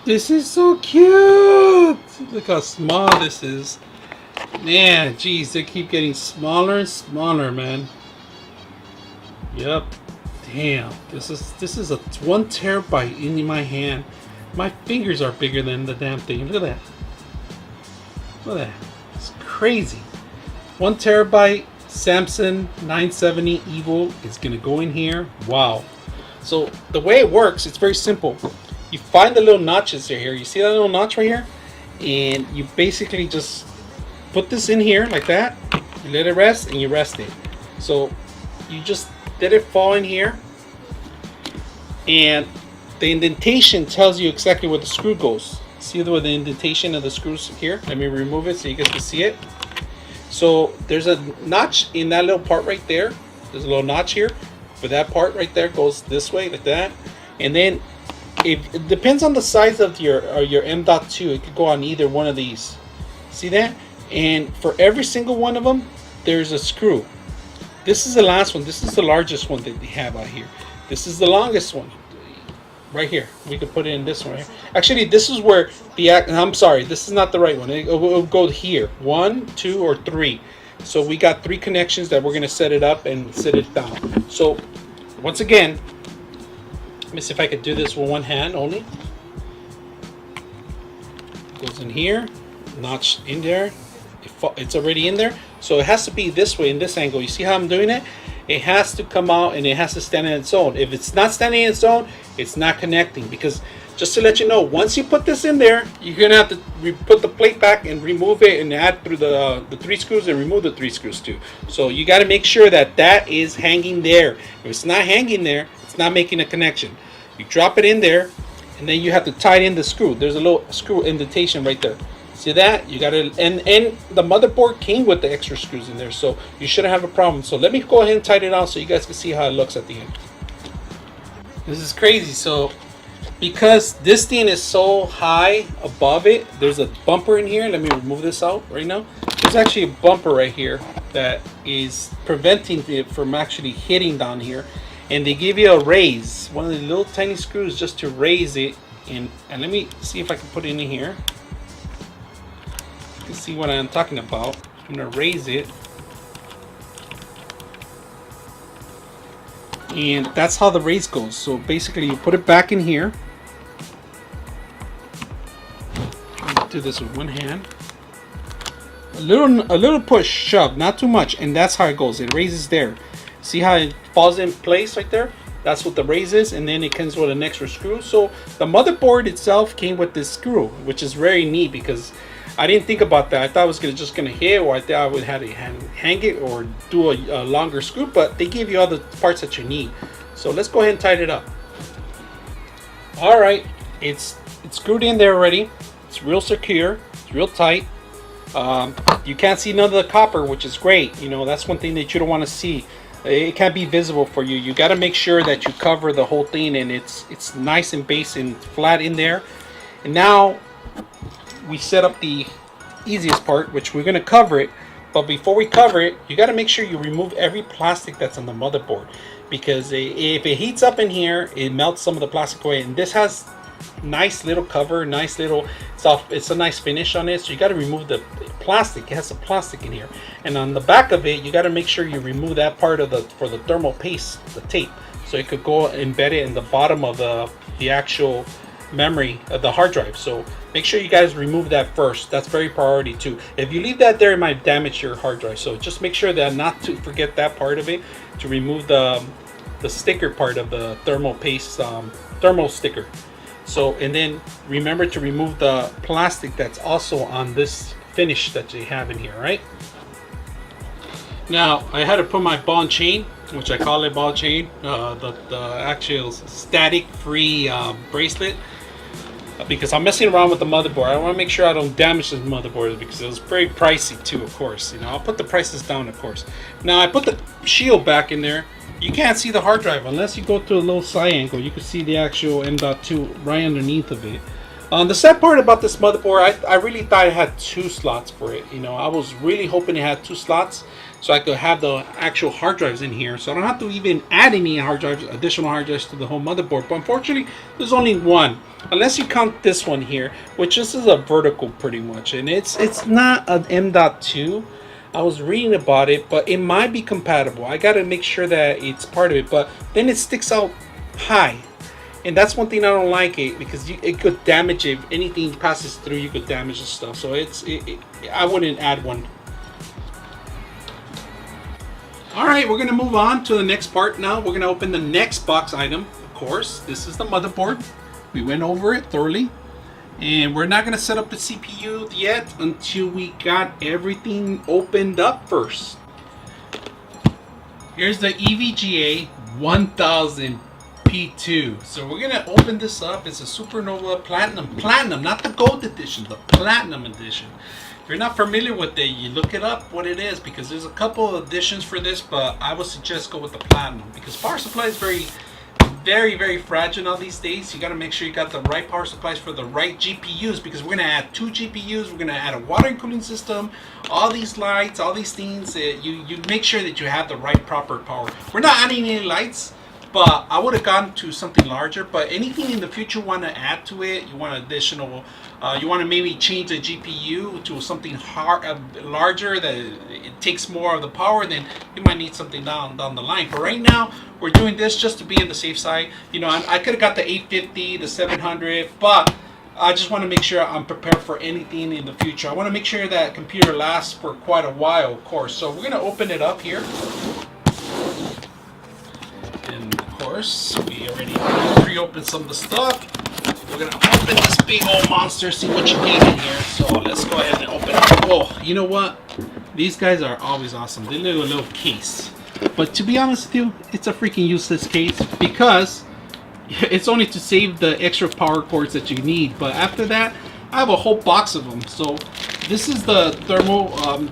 This is so cute. Look how small this is. Man, geez, they keep getting smaller and smaller, man. Yep. Damn. This is a 1 terabyte in my hand. My fingers are bigger than the damn thing. Look at that. Look at that. It's crazy. 1 terabyte Samsung 970 Evo is gonna go in here. Wow. So the way it works, it's very simple. You find the little notches here. You see that little notch right here? And you basically just put this in here like that. You let it rest and you rest it. So you just let it fall in here. And the indentation tells you exactly where the screw goes. See where the indentation of the screws here? Let me remove it so you guys can see it. So there's a notch in that little part right there. There's a little notch here. But that part right there goes this way like that. And then it depends on the size of your M.2. It could go on either one of these. See that? And for every single one of them, there's a screw. This is the last one. This is the largest one that they have out here. This is the longest one. Right here. We could put it in this one right here. Actually, this is where I'm sorry, this is not the right one. It'll go here. 1, 2, or 3. So we got 3 connections that we're going to set it up and set it down. So once again, let me see if I could do this with one hand only. Goes in here, notch in there. It's already in there. So it has to be this way in this angle. You see how I'm doing it? It has to come out and it has to stand in its own. If it's not standing in its own, it's not connecting. Because just to let you know, once you put this in there, you're gonna have to put the plate back and remove it and add through the 3 screws and remove the 3 screws too. So you got to make sure that that is hanging there. If it's not hanging there, it's not making a connection. You drop it in there, and then you have to tighten in the screw. There's a little screw indentation right there. See that? You gotta, and the motherboard came with the extra screws in there, so you shouldn't have a problem. So let me go ahead and tighten it out so you guys can see how it looks at the end. This is crazy. So because this thing is so high above it, there's a bumper in here. Let me remove this out right now. There's actually a bumper right here that is preventing it from actually hitting down here. And they give you a raise, one of the little tiny screws just to raise it. And let me see if I can put it in here. You can see what I'm talking about. I'm gonna raise it. And that's how the raise goes. So basically you put it back in here. Do this with one hand. A little push, shove, not too much, and that's how it goes. It raises there. See how it falls in place right there? That's what the raise is, and then it comes with an extra screw. So the motherboard itself came with this screw, which is very neat because I didn't think about that. I thought it was just gonna hit, or I thought I would have to hang it or do a longer screw, but they give you all the parts that you need. So let's go ahead and tighten it up. All right, it's screwed in there already. It's real secure. It's real tight. You can't see none of the copper, which is great. You know, that's one thing that you don't want to see. It can't be visible for you. You got to make sure that you cover the whole thing and it's nice and base and flat in there. And now we set up the easiest part, which we're going to cover it. But before we cover it, you got to make sure you remove every plastic that's on the motherboard, because if it heats up in here, it melts some of the plastic away. And this has nice little cover, nice little soft, it's a nice finish on it. So you got to remove the plastic. It has some plastic in here, and on the back of it you got to make sure you remove that part of for the thermal paste, the tape, so it could go embed it in the bottom of the actual memory of the hard drive. So make sure you guys remove that first. That's very priority too. If you leave that there, it might damage your hard drive. So just make sure that not to forget that part of it, to remove the sticker part of the thermal paste, thermal sticker. So, and then remember to remove the plastic that's also on this finish that you have in here, right? Now, I had to put my ball and chain, which I call it ball and chain, the actual static free bracelet, because I'm messing around with the motherboard. I want to make sure I don't damage this motherboard because it was very pricey too, of course. You know, I'll put the prices down, of course. Now, I put the shield back in there. You can't see the hard drive unless you go to a little side angle. You can see the actual M.2 right underneath of it. The sad part about this motherboard, I really thought it had 2 slots for it. You know, I was really hoping it had 2 slots. so I could have the actual hard drives in here, so I don't have to even add any additional hard drives to the whole motherboard. But unfortunately, there's only one, unless you count this one here, which this is a vertical pretty much, and it's not an M.2. I was reading about it, but it might be compatible. I gotta make sure that it's part of it, but then it sticks out high, and that's one thing I don't like it, because it could damage it. If anything passes through, you could damage the stuff. So I wouldn't add one. All right, we're gonna move on to the next part now. We're gonna open the next box item. Of course, this is the motherboard. We went over it thoroughly, and we're not gonna set up the CPU yet until we got everything opened up first. Here's the EVGA 1000 P2. So we're gonna open this up. It's a SuperNOVA Platinum, not the Gold Edition, the Platinum Edition. If you're not familiar with it, you look it up what it is, because there's a couple of editions for this, but I would suggest go with the Platinum, because power supply is very fragile now these days. You got to make sure you got the right power supplies for the right GPUs, because we're going to add 2 GPUs, we're going to add a water and cooling system, all these lights, all these things. You make sure that you have the right proper power. We're not adding any lights, but I would have gone to something larger. But anything in the future you want to add to it, you want additional, you want to maybe change the GPU to something larger that it takes more of the power, then you might need something down the line. But right now, we're doing this just to be on the safe side. You know, I could have got the 850, the 700, but I just want to make sure I'm prepared for anything in the future. I want to make sure that computer lasts for quite a while, of course. So we're going to open it up here. And of course, we already pre-opened some of the stuff. We're going to open this big old monster, see what you get in here. So let's go ahead and open it. Oh, you know what? These guys are always awesome. They leave a little case. But to be honest with you, it's a freaking useless case, because it's only to save the extra power cords that you need. But after that, I have a whole box of them. So this is the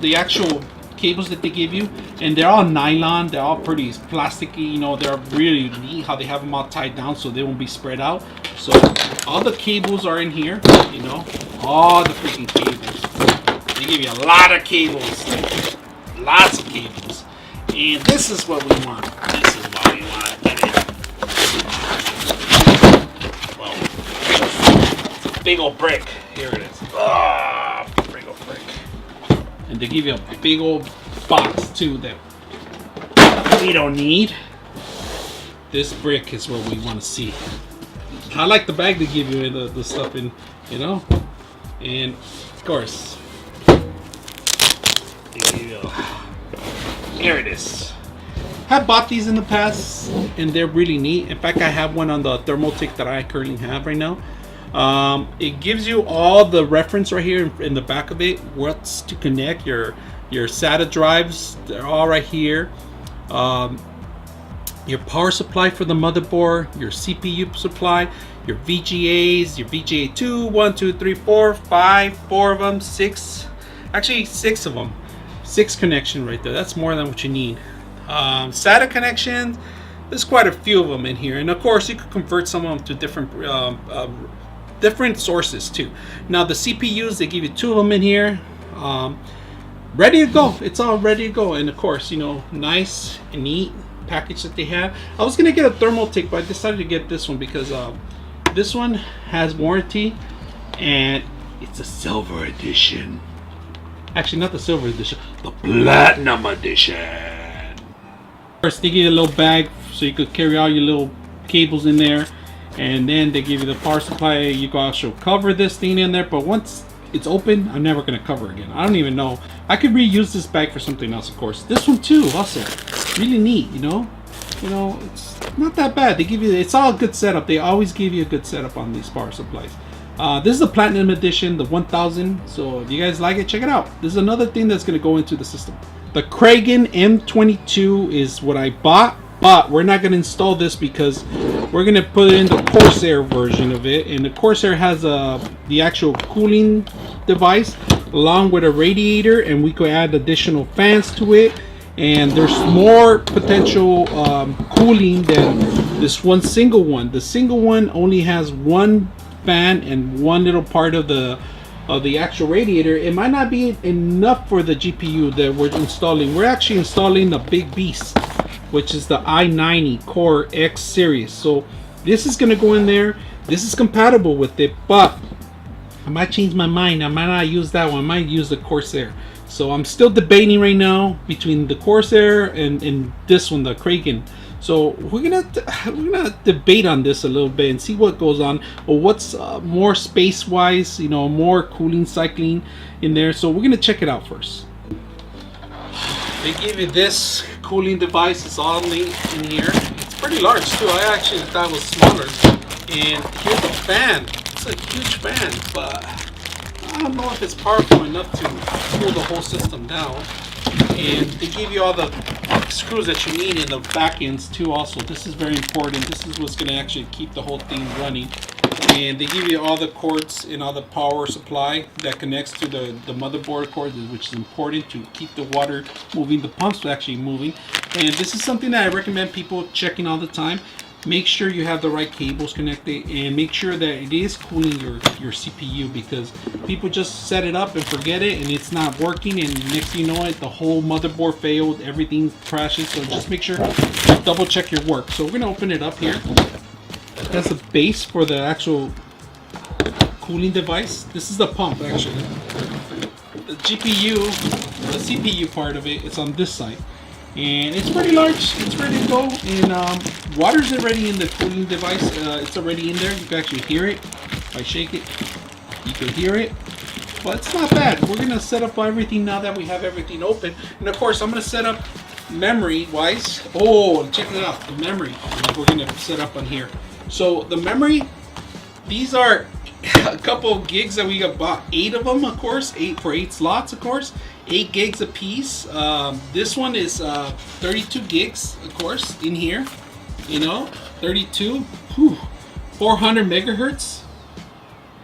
the actual cables that they give you, and they're all nylon. They're all pretty plasticky. You know, they're really neat how they have them all tied down so they won't be spread out. So all the cables are in here. You know, all the freaking cables. They give you a lot of cables, lots of cables. And this is what we want. This is what we want to get in. Well, it's a big old brick. Here it is. Ah, big old brick. And they give you a big old box too that we don't need. This brick is what we want to see. I like the bag they give you the stuff in, you know. And of course, they give you here it is. I've bought these in the past, and they're really neat. In fact, I have one on the Thermaltake that I currently have right now. It gives you all the reference right here in the back of it, what's to connect your SATA drives. They're all right here. Your power supply for the motherboard, your CPU supply, your VGAs, your VGA 2, 1, 2, 3, 4, 5, 4 of them, 6, actually 6 of them. 6 connection right there. That's more than what you need. SATA connections, there's quite a few of them in here, and of course you could convert some of them to different sources too. Now the CPUs, they give you 2 of them in here, ready to go. It's all ready to go, and of course, you know, nice and neat package that they have. I was gonna get a Thermaltake, but I decided to get this one because this one has warranty, and it's a silver edition. Actually, not the silver edition, the Platinum edition. First, they give you a little bag so you could carry all your little cables in there, and then they give you the power supply. You can also cover this thing in there, but once it's open, I'm never going to cover again. I don't even know. I could reuse this bag for something else, of course. This one too, also really neat. You know, it's not that bad. They give you, it's all a good setup. They always give you a good setup on these power supplies. This is the Platinum Edition, the 1000. So if you guys like it, check it out. This is another thing that's going to go into the system. The Kraken M22 is what I bought, but we're not going to install this because we're going to put in the Corsair version of it. And the Corsair has the actual cooling device along with a radiator, and we could add additional fans to it. And there's more potential cooling than this one single one. The single one only has one fan and one little part of the of the actual radiator, it might not be enough for the GPU that we're installing. We're actually installing a big beast, which is the i90 Core X series. So this is going to go in there. This is compatible with it, but I might change my mind. I might not use that one. I might use the Corsair. So I'm still debating right now between the Corsair and this one, the Kraken. So we're gonna debate on this a little bit and see what goes on, or what's more space wise, you know, more cooling cycling in there. So we're gonna check it out first. They give you this cooling device. It's all in here. It's pretty large too. I actually thought it was smaller. And here's the fan. It's a huge fan, but I don't know if it's powerful enough to cool the whole system down. And they give you all the screws that you need in the back ends too also. This is very important. This is what's going to actually keep the whole thing running. And they give you all the cords and all the power supply that connects to the motherboard cord, which is important to keep the water moving, the pumps actually moving. And this is something that I recommend people checking all the time. Make sure you have the right cables connected, and make sure that it is cooling your CPU, because people just set it up and forget it and it's not working, and next thing you know it, the whole motherboard failed, everything crashes. So just make sure to double check your work. So we're going to open it up here. That's the base for the actual cooling device. This is the pump actually. The GPU, the CPU part of it, it's on this side. And it's pretty large. It's ready to go. And water's already in the cooling device. It's already in there. You can actually hear it. If I shake it, you can hear it. But it's not bad. We're gonna set up everything now that we have everything open. And of course, I'm gonna set up memory wise. Oh, check it out. The memory we're gonna set up on here. So the memory, these are a couple of gigs that we got, bought 8 of them, of course, 8 slots, of course, 8 gigs a piece. This one is 32 gigs, of course, in here, you know, 32, 400 megahertz.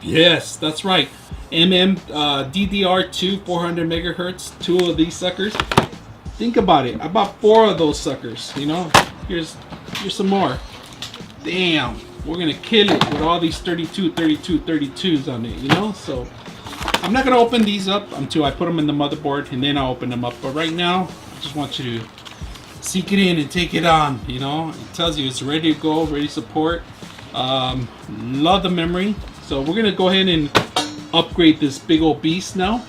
Yes, that's right. DDR2, 400 megahertz, 2 of these suckers. Think about it. I bought 4 of those suckers, you know. Here's some more. Damn, we're gonna kill it with all these 32s on it, you know. So I'm not gonna open these up until I put them in the motherboard, and then I'll open them up. But right now, I just want you to seek it in and take it on, you know. It tells you it's ready to go, ready to support. Love the memory. So we're gonna go ahead and upgrade this big old beast now.